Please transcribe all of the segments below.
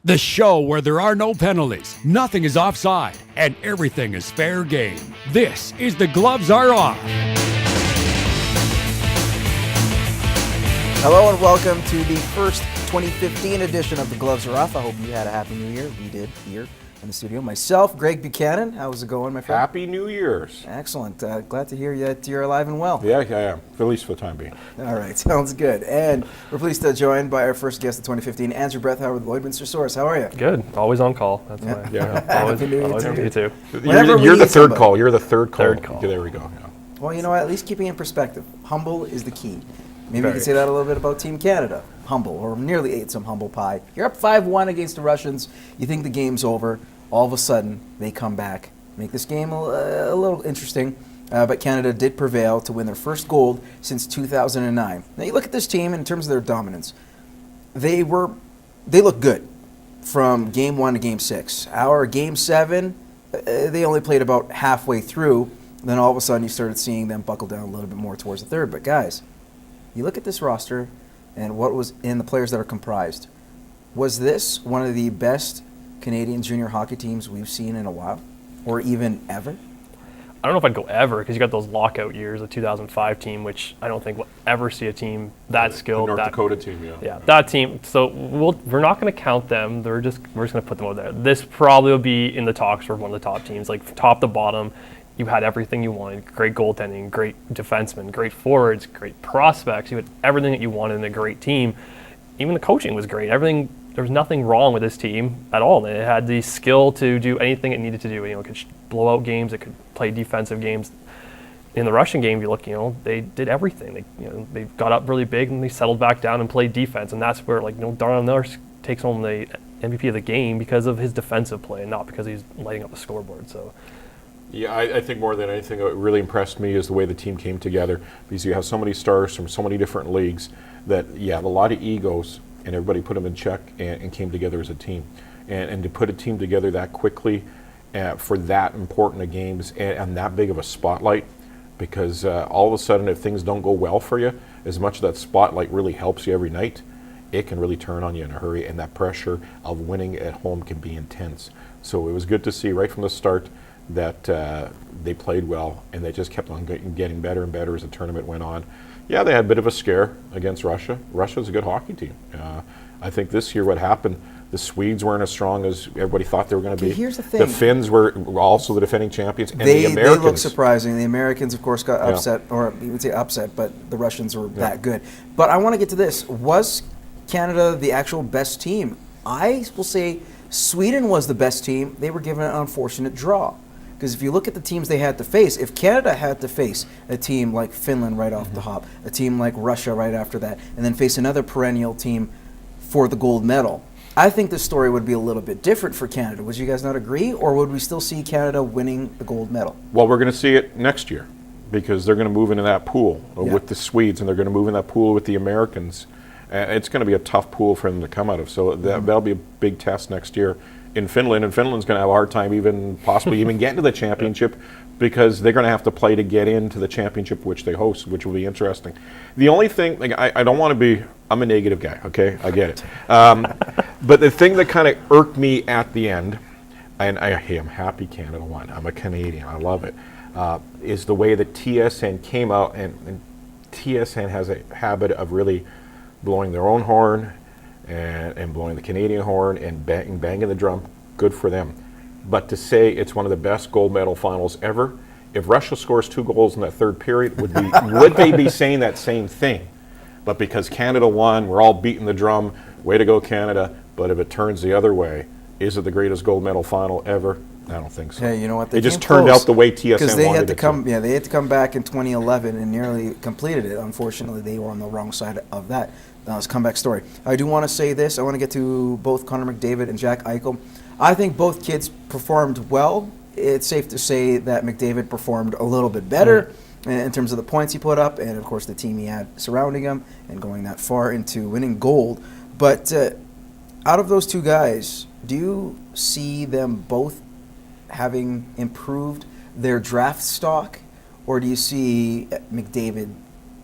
The show where there are no penalties, nothing is offside, and everything is fair game. This is The Gloves Are Off. Hello and welcome to the first 2015 edition of The Gloves Are Off. I hope you had a happy new year. We did here in the studio. Myself, Greg Buchanan. How's it going, my friend? Happy New Year's. Excellent. Glad to hear that you're alive and well. Yeah, I am. At least for the time being. All right, sounds good. And we're pleased to join by our first guest of 2015, Andrew Brethauer with Lloydminster Source. How are you? Good. Always on call. That's Yeah. why. Yeah. Always, Happy New Year always to on you too. You're the third call. You're the third call. Third call. There we go. Yeah. Well, you know, at least keeping in perspective, humble is the key. Maybe Very. you could say that a little bit about Team Canada. Humble, or nearly ate some humble pie. You're up 5-1 against the Russians. You think the game's over. All of a sudden, they come back, make this game a little interesting. But Canada did prevail to win their first gold since 2009. Now you look at this team in terms of their dominance. They look good from game 1 to game 6. Our game 7, they only played about halfway through. Then all of a sudden, you started seeing them buckle down a little bit more towards the third. But guys, you look at this roster and what was in the players that are comprised. Was this one of the best Canadian junior hockey teams we've seen in a while, or even ever? I don't know if I'd go ever, because you got those lockout years, the 2005 team, which I don't think we'll ever see a team that skilled. The North Dakota team, yeah. Yeah, that team. So we're not going to count them. We're just going to put them over there. This probably will be in the talks for one of the top teams, like top to bottom. You had everything you wanted: great goaltending, great defensemen, great forwards, great prospects. You had everything that you wanted in a great team. Even the coaching was great. Everything. There was nothing wrong with this team at all. It had the skill to do anything it needed to do. It could blow out games. It could play defensive games. In the Russian game, if you look, they did everything. They got up really big and they settled back down and played defense. And that's where, Darnell Nurse takes home the MVP of the game because of his defensive play, and not because he's lighting up the scoreboard. So. Yeah, I think more than anything, what really impressed me is the way the team came together, because you have so many stars from so many different leagues that, a lot of egos, and everybody put them in check and came together as a team. And to put a team together that quickly for that important of games and that big of a spotlight, because all of a sudden if things don't go well for you, as much as that spotlight really helps you every night, it can really turn on you in a hurry, and that pressure of winning at home can be intense. So it was good to see right from the start that they played well, and they just kept on getting better and better as the tournament went on. Yeah, they had a bit of a scare against Russia. Russia's a good hockey team. I think this year what happened, the Swedes weren't as strong as everybody thought they were going to be. Here's the thing. The Finns were also the defending champions, and the Americans. They look surprising. The Americans, of course, got upset, or you would say upset, but the Russians were that good. But I want to get to this. Was Canada the actual best team? I will say Sweden was the best team. They were given an unfortunate draw. Because if you look at the teams they had to face, if Canada had to face a team like Finland right off the hop, a team like Russia right after that, and then face another perennial team for the gold medal, I think the story would be a little bit different for Canada. Would you guys not agree? Or would we still see Canada winning the gold medal? Well, we're going to see it next year, because they're going to move into that pool with the Swedes, and they're going to move in that pool with the Americans. It's going to be a tough pool for them to come out of. So that'll be a big test next year in Finland, and Finland's going to have a hard time possibly even getting to the championship, because they're going to have to play to get into the championship which they host, which will be interesting. The only thing, I don't want to be, I'm a negative guy, okay? I get it. But the thing that kind of irked me at the end, and I'm happy Canada won. I'm a Canadian. I love it. Is the way that TSN came out, and TSN has a habit of really blowing their own horn and blowing the Canadian horn and banging the drum. Good for them. But to say it's one of the best gold medal finals ever, if Russia scores 2 goals in that third period, would they be saying that same thing? But because Canada won, we're all beating the drum, way to go Canada. But if it turns the other way, is it the greatest gold medal final ever? I don't think so. Hey, you know what? It just turned out the way TSN because they wanted had to it come. Yeah, they had to come back in 2011 and nearly completed it. Unfortunately, they were on the wrong side of that. It's a comeback story. I do want to say this. I want to get to both Connor McDavid and Jack Eichel. I think both kids performed well. It's safe to say that McDavid performed a little bit better in terms of the points he put up, and of course the team he had surrounding him and going that far into winning gold. But out of those two guys, do you see them both having improved their draft stock, or do you see McDavid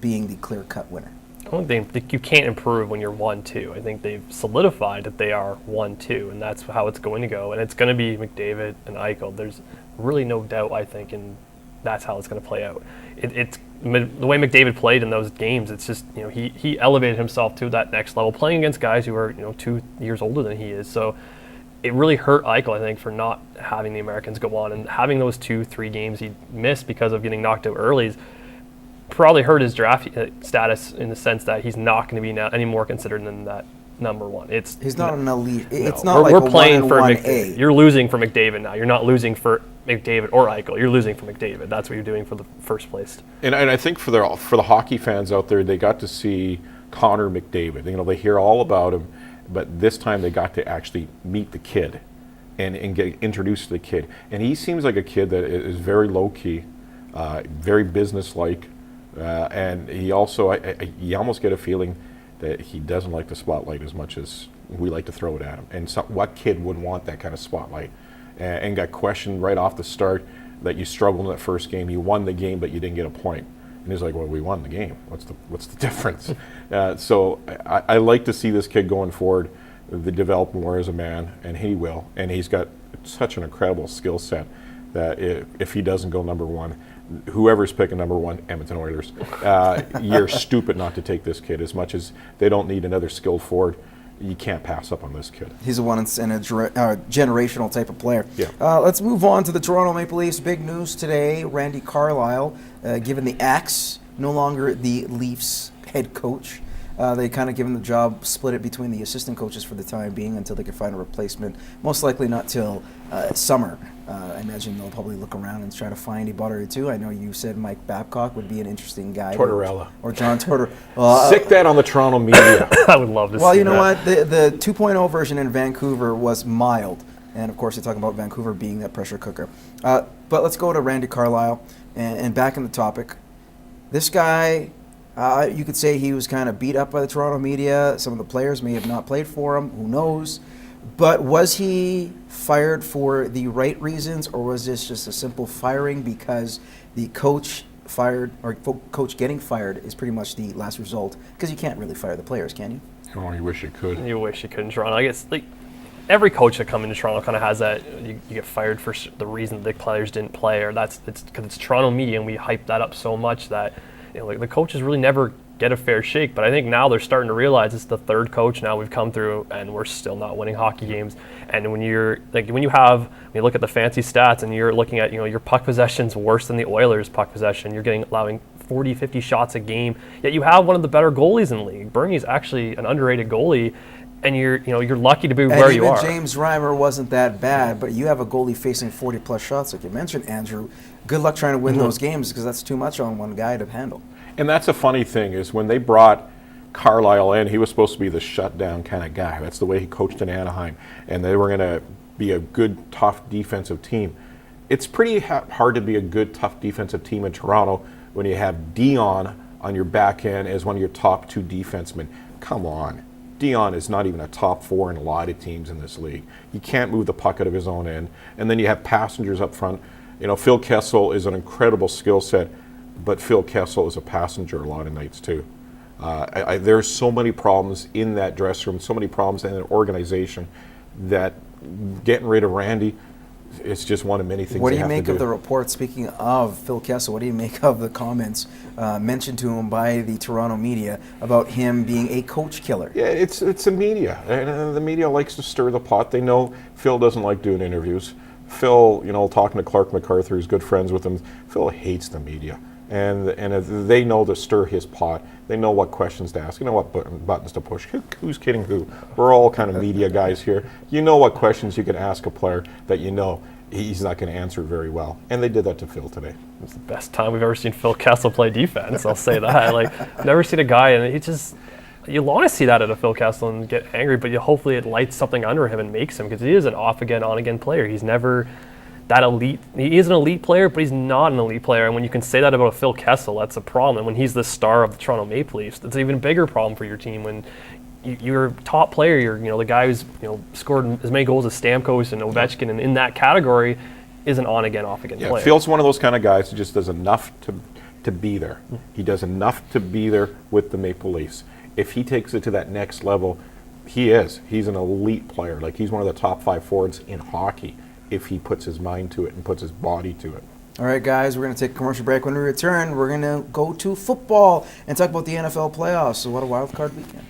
being the clear-cut winner? don't think you can't improve when you're 1-2. I think they've solidified that they are 1-2, and that's how it's going to go. And it's going to be McDavid and Eichel. There's really no doubt, I think, and that's how it's going to play out. It's the way McDavid played in those games. It's just, he elevated himself to that next level, playing against guys who are 2 years older than he is. So it really hurt Eichel, I think, for not having the Americans go on, and having those 2-3 games he missed because of getting knocked out early probably hurt his draft status in the sense that he's not going to be any more considered than that number one. He's not an elite. It's No, not like we're a playing for 1-1A. You're losing for McDavid now. You're not losing for McDavid or Eichel. You're losing for McDavid. That's what you're doing for the first place. And I think for the hockey fans out there, they got to see Connor McDavid. They hear all about him, but this time they got to actually meet the kid and get introduced to the kid. And he seems like a kid that is very low-key, very business-like, and he also, you almost get a feeling that he doesn't like the spotlight as much as we like to throw it at him. And what kid would want that kind of spotlight? And got questioned right off the start that you struggled in that first game. You won the game, but you didn't get a point. And he's like, well, we won the game. What's the difference? So I like to see this kid going forward, develop more as a man, and he will. And he's got such an incredible skill set that if he doesn't go number one, whoever's picking number one, Edmonton Oilers, you're stupid not to take this kid. As much as they don't need another skilled forward, you can't pass up on this kid. He's a generational type of player. Yeah. Let's move on to the Toronto Maple Leafs. Big news today. Randy Carlyle, given the axe, no longer the Leafs head coach. They kind of given the job, split it between the assistant coaches for the time being until they can find a replacement. Most likely not till summer. I imagine they'll probably look around and try to find a butter or two. I know you said Mike Babcock would be an interesting guy. Tortorella. Or John Tortorella. Sick that on the Toronto media. I would love to see that. Well, you know what? The 2.0 version in Vancouver was mild. And, of course, you're talking about Vancouver being that pressure cooker. But let's go to Randy Carlyle and back in the topic. This guy, you could say he was kind of beat up by the Toronto media. Some of the players may have not played for him. Who knows? But was he fired for the right reasons, or was this just a simple firing because the coach fired, or coach getting fired is pretty much the last result? Because you can't really fire the players, can you? Oh, you wish you could. You wish you could in Toronto. I guess every coach that comes into Toronto kind of has that. You get fired for the reason the players didn't play, or it's because it's Toronto media and we hype that up so much that the coaches really never get a fair shake. But I think now they're starting to realize it's the third coach now we've come through and we're still not winning hockey games. And when you look at the fancy stats and you're looking at your puck possession's worse than the Oilers' puck possession, you're allowing 40, 50 shots a game. Yet you have one of the better goalies in the league. Bernie's actually an underrated goalie, and you're lucky to be where you are. James Reimer wasn't that bad, but you have a goalie facing 40 plus shots, like you mentioned, Andrew. Good luck trying to win those games because that's too much on one guy to handle. And that's a funny thing is when they brought Carlisle in, he was supposed to be the shutdown kind of guy. That's the way he coached in Anaheim, and they were going to be a good, tough defensive team. It's pretty hard to be a good, tough defensive team in Toronto when you have Dion on your back end as one of your top two defensemen. Come on. Dion is not even a top four in a lot of teams in this league. He can't move the puck out of his own end. And then you have passengers up front. Phil Kessel is an incredible skill set, but Phil Kessel is a passenger a lot of nights too. There's so many problems in that dressing room, so many problems in that organization that getting rid of Randy is just one of many things. What do you make of the report, speaking of Phil Kessel, what do you make of the comments mentioned to him by the Toronto media about him being a coach killer? Yeah, it's the media. And the media likes to stir the pot. They know Phil doesn't like doing interviews. Phil, talking to Clark MacArthur, who's good friends with him, Phil hates the media. And they know to stir his pot. They know what questions to ask. You know what buttons to push. Who's kidding who? We're all kind of media guys here. You know what questions you can ask a player that he's not going to answer very well. And they did that to Phil today. It's the best time we've ever seen Phil Kessel play defense. I'll say that. Never seen a guy, and you want to see that at a Phil Kessel and get angry, but hopefully it lights something under him and makes him, because he is an off-again, on-again player. He's never that elite. He is an elite player, but he's not an elite player. And when you can say that about a Phil Kessel, that's a problem. And when he's the star of the Toronto Maple Leafs, that's an even bigger problem for your team. When you're a top player, you're the guy who's scored as many goals as Stamkos and Ovechkin, and in that category is an on-again, off-again player. Phil's one of those kind of guys who just does enough to be there. He does enough to be there with the Maple Leafs. If he takes it to that next level, he's an elite player. Like, he's one of the top 5 forwards in hockey if he puts his mind to it and puts his body to it. All right, guys, we're going to take a commercial break. When we return, we're going to go to football and talk about the NFL playoffs. So what a wild card weekend.